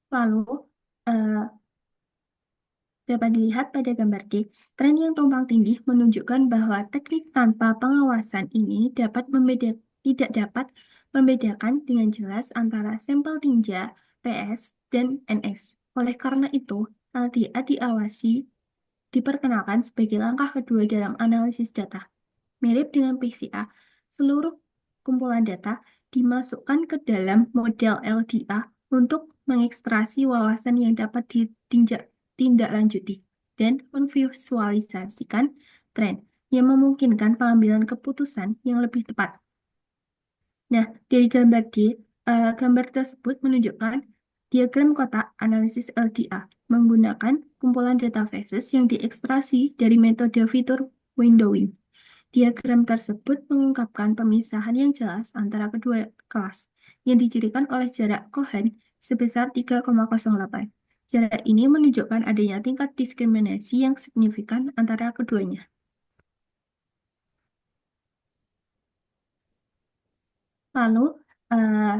Lalu, eh, dapat dilihat pada gambar D, tren yang tumpang tindih menunjukkan bahwa teknik tanpa pengawasan ini tidak dapat membedakan dengan jelas antara sampel tinja, PS, dan NS. Oleh karena itu, LDA diperkenalkan sebagai langkah kedua dalam analisis data. Mirip dengan PCA, seluruh kumpulan data dimasukkan ke dalam model LDA untuk mengekstraksi wawasan yang dapat ditindaklanjuti dan memvisualisasikan tren yang memungkinkan pengambilan keputusan yang lebih tepat. Nah, dari gambar tersebut menunjukkan diagram kotak analisis LDA menggunakan kumpulan databases yang diekstraksi dari metode fitur windowing. Diagram tersebut mengungkapkan pemisahan yang jelas antara kedua kelas yang dicirikan oleh jarak Cohen sebesar 3,08. Jarak ini menunjukkan adanya tingkat diskriminasi yang signifikan antara keduanya. Lalu, eh,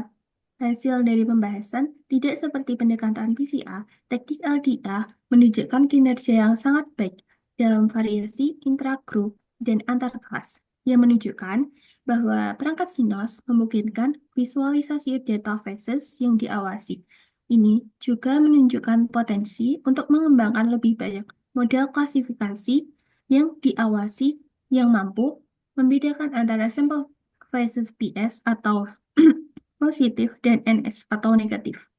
hasil dari pembahasan tidak seperti pendekatan PCA, teknik LDA menunjukkan kinerja yang sangat baik dalam variasi intragroup dan antar kelas, yang menunjukkan bahwa perangkat Sinos memungkinkan visualisasi data phases yang diawasi. Ini juga menunjukkan potensi untuk mengembangkan lebih banyak model klasifikasi yang diawasi yang mampu membedakan antara sampel phases PS atau positif dan NS atau negatif.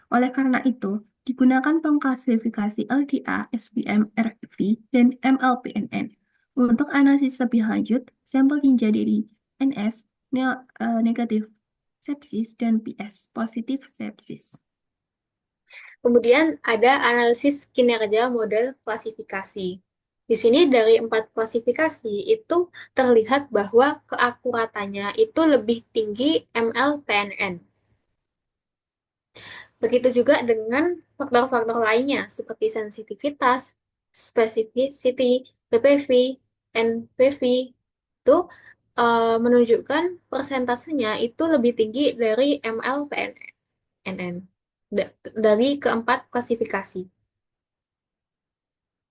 Oleh karena itu, digunakan pengklasifikasi LDA, SVM, RV, dan MLPNN. Untuk analisis lebih lanjut, sampel tinja dari NS negatif sepsis dan PS positif sepsis. Kemudian ada analisis kinerja model klasifikasi. Di sini dari 4 klasifikasi itu terlihat bahwa keakuratannya itu lebih tinggi MLPNN. Begitu juga dengan faktor-faktor lainnya seperti sensitivitas, specificity, PPV, NPV itu menunjukkan persentasenya itu lebih tinggi dari MLPNN dari keempat klasifikasi.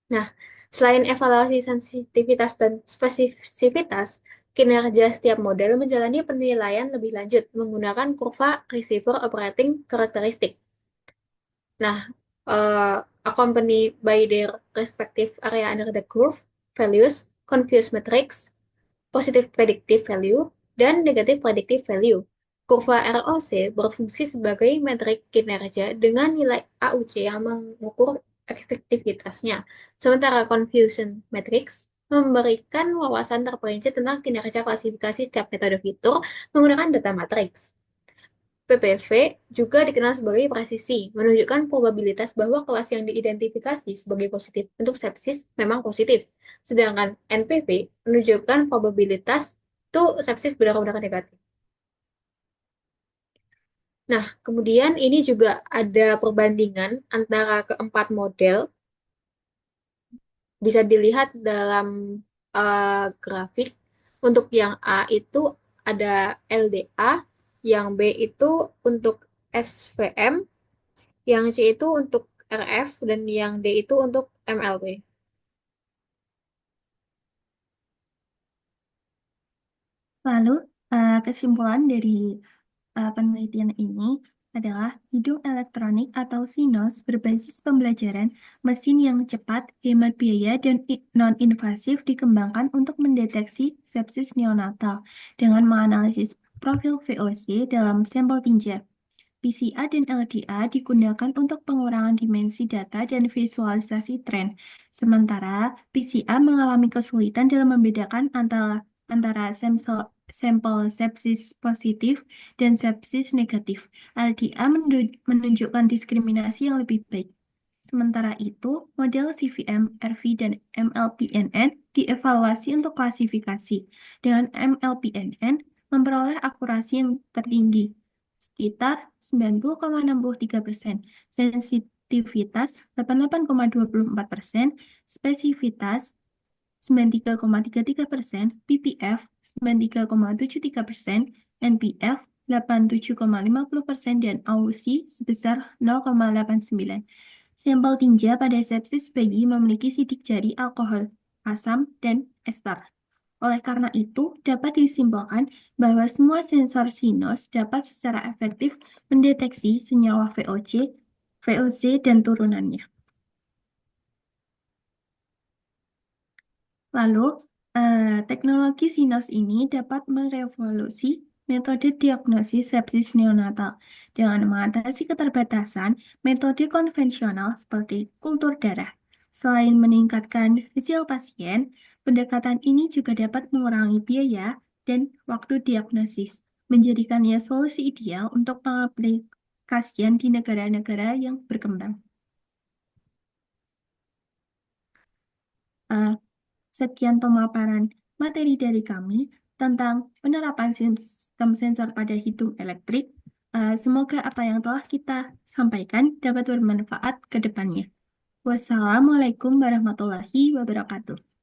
Nah, selain evaluasi sensitivitas dan spesifitas, kinerja setiap model menjalani penilaian lebih lanjut menggunakan kurva receiver operating characteristic. Nah, accompanied by their respective area under the curve, values, confuse matrix, positive predictive value, dan negative predictive value. Kurva ROC berfungsi sebagai metrik kinerja dengan nilai AUC yang mengukur efektivitasnya, sementara confusion matrix memberikan wawasan terperinci tentang kinerja klasifikasi setiap metode fitur menggunakan data matrix. PPV juga dikenal sebagai presisi, menunjukkan probabilitas bahwa kelas yang diidentifikasi sebagai positif untuk sepsis memang positif. Sedangkan NPV menunjukkan probabilitas itu sepsis benar-benar negatif. Nah, kemudian ini juga ada perbandingan antara keempat model, bisa dilihat dalam grafik. Untuk yang A itu ada LDA, yang B itu untuk SVM, yang C itu untuk RF, dan yang D itu untuk MLP. Lalu, kesimpulan dari penelitian ini adalah hidung elektronik atau SINOS berbasis pembelajaran mesin yang cepat, hemat biaya, dan non-invasif dikembangkan untuk mendeteksi sepsis neonatal dengan menganalisis profil VOC dalam sampel tinja. PCA dan LDA digunakan untuk pengurangan dimensi data dan visualisasi tren, sementara PCA mengalami kesulitan dalam membedakan antara sampel sepsis positif dan sepsis negatif. LDA menunjukkan diskriminasi yang lebih baik. Sementara itu, model CVM, RV, dan MLPNN dievaluasi untuk klasifikasi. Dengan MLPNN memperoleh akurasi yang tertinggi, sekitar 90,63%, sensitivitas 88,24%, spesifitas 93,33%, ppf 93,73%, NPF 87,50% dan AUSI sebesar 0,89. Sampel tinja pada sepsis bayi memiliki sidik jari alkohol, asam, dan ester. Oleh karena itu, dapat disimpulkan bahwa semua sensor sinus dapat secara efektif mendeteksi senyawa VOC, dan turunannya. Lalu, teknologi sinus ini dapat merevolusi metode diagnosis sepsis neonatal dengan mengatasi keterbatasan metode konvensional seperti kultur darah. Selain meningkatkan hasil pasien, pendekatan ini juga dapat mengurangi biaya dan waktu diagnosis, menjadikannya solusi ideal untuk pengaplikasian di negara-negara yang berkembang. Eh, Sekian pemaparan materi dari kami tentang penerapan sistem sensor pada hidung elektrik. Semoga apa yang telah kita sampaikan dapat bermanfaat ke depannya. Wassalamualaikum warahmatullahi wabarakatuh.